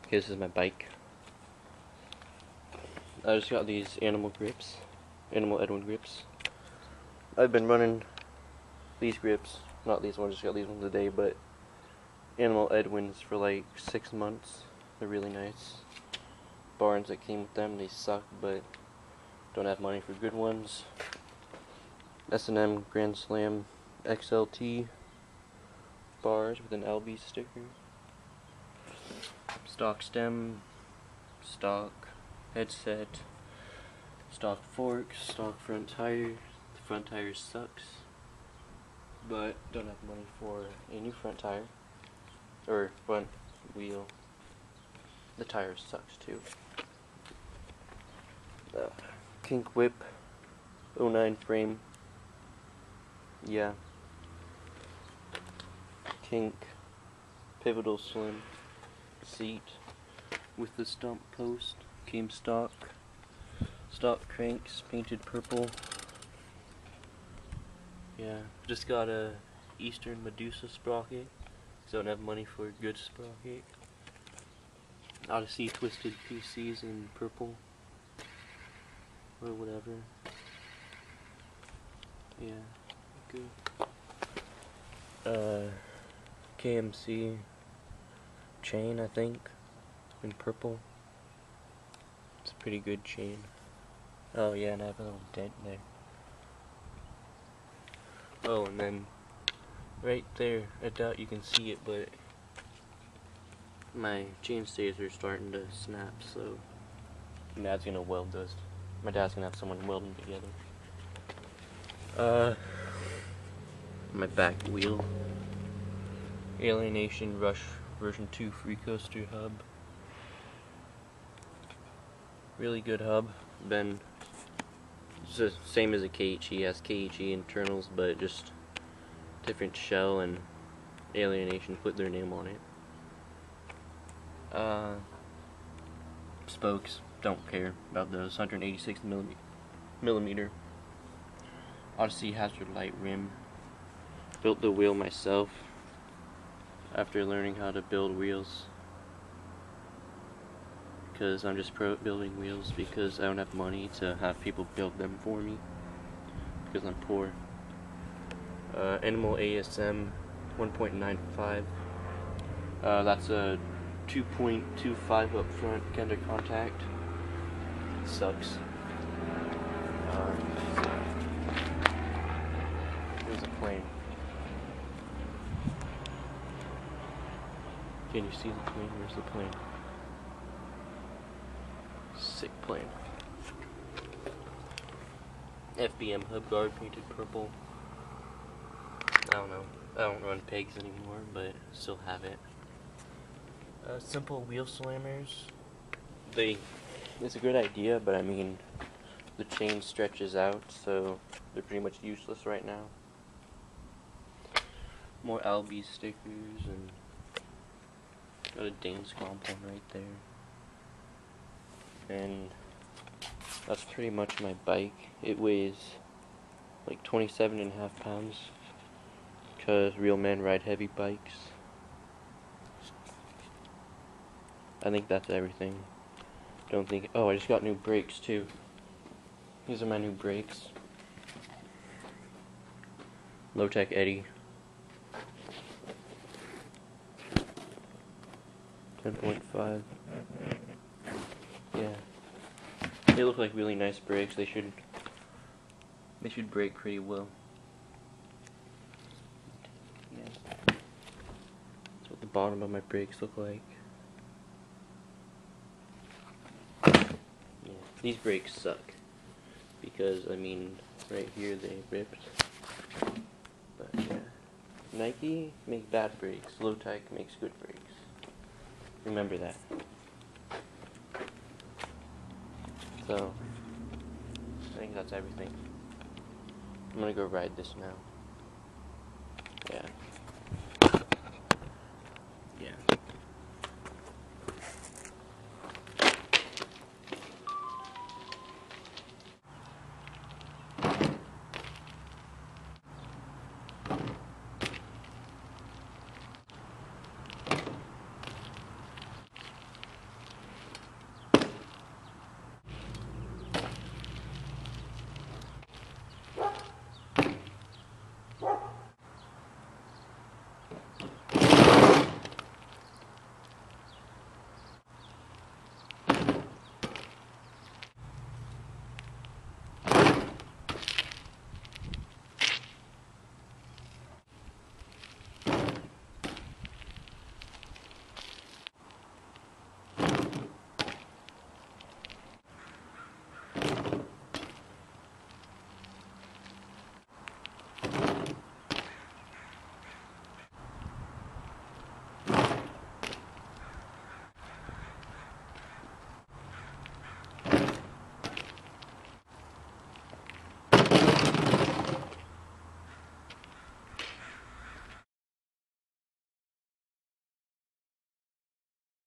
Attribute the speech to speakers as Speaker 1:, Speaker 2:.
Speaker 1: Okay, this is my bike. I just got these animal grips, animal Edwin grips. I've been running these grips, not these ones, just got these ones today, but animal Edwins for like 6 months. They're really nice. Barns that came with them, they suck, but don't have money for good ones. S&M Grand Slam XLT bars with an albe sticker. Stock stem, stock headset, stock forks, stock front tire. The front tire sucks, but don't have money for a new front tire or front wheel. The tire sucks too. Kink whip, 09 frame. Yeah. Kink pivitol slim seat with the stump post. Came stock cranks painted purple. Yeah, just got a Eastern Medusa sprocket, so I don't have money for a good sprocket. Odyssey twisted PCs in purple or whatever. Yeah, good. KMC chain, I think, in purple. It's a pretty good chain. Oh yeah, and I have a little dent there. Oh, and then right there, I doubt you can see it, but my chain stays are starting to snap, so my dad's gonna weld those. My dad's gonna have someone weld them together. My back wheel. Alienation Rush version 2 freecoaster hub. Really good hub. It's the same as a KHE, has KHE internals, but just different shell, and Alienation put their name on it. Spokes, don't care about those. 186 millimeter. Odyssey hazard light rim. Built the wheel myself after learning how to build wheels, because I'm just pro at building wheels because I don't have money to have people build them for me because I'm poor. Animal ASM 1.95. That's a 2.25 up front kinder contact. It sucks. There's a plane. Can you see the plane? Where's the plane? Sick plane. FBM hubguard painted purple. I don't know. I don't run pegs anymore, but still have it. Simple wheel slammers. It's a good idea, but I mean, the chain stretches out, so they're pretty much useless right now. More albe stickers, and got a Dane's compound right there. And that's pretty much my bike. It weighs like 27.5 pounds because real men ride heavy bikes. I think that's everything. Don't think. Oh, I just got new brakes too. These are my new brakes. Lotek Eddy. 10.5. Yeah. They look like really nice brakes. They should brake pretty well. Yeah. That's what the bottom of my brakes look like. Yeah. These brakes suck. Because, I mean, right here they ripped. But yeah. Nike make bad brakes. Lotek makes good brakes. Remember that. So, I think that's everything. I'm gonna go ride this now. Yeah.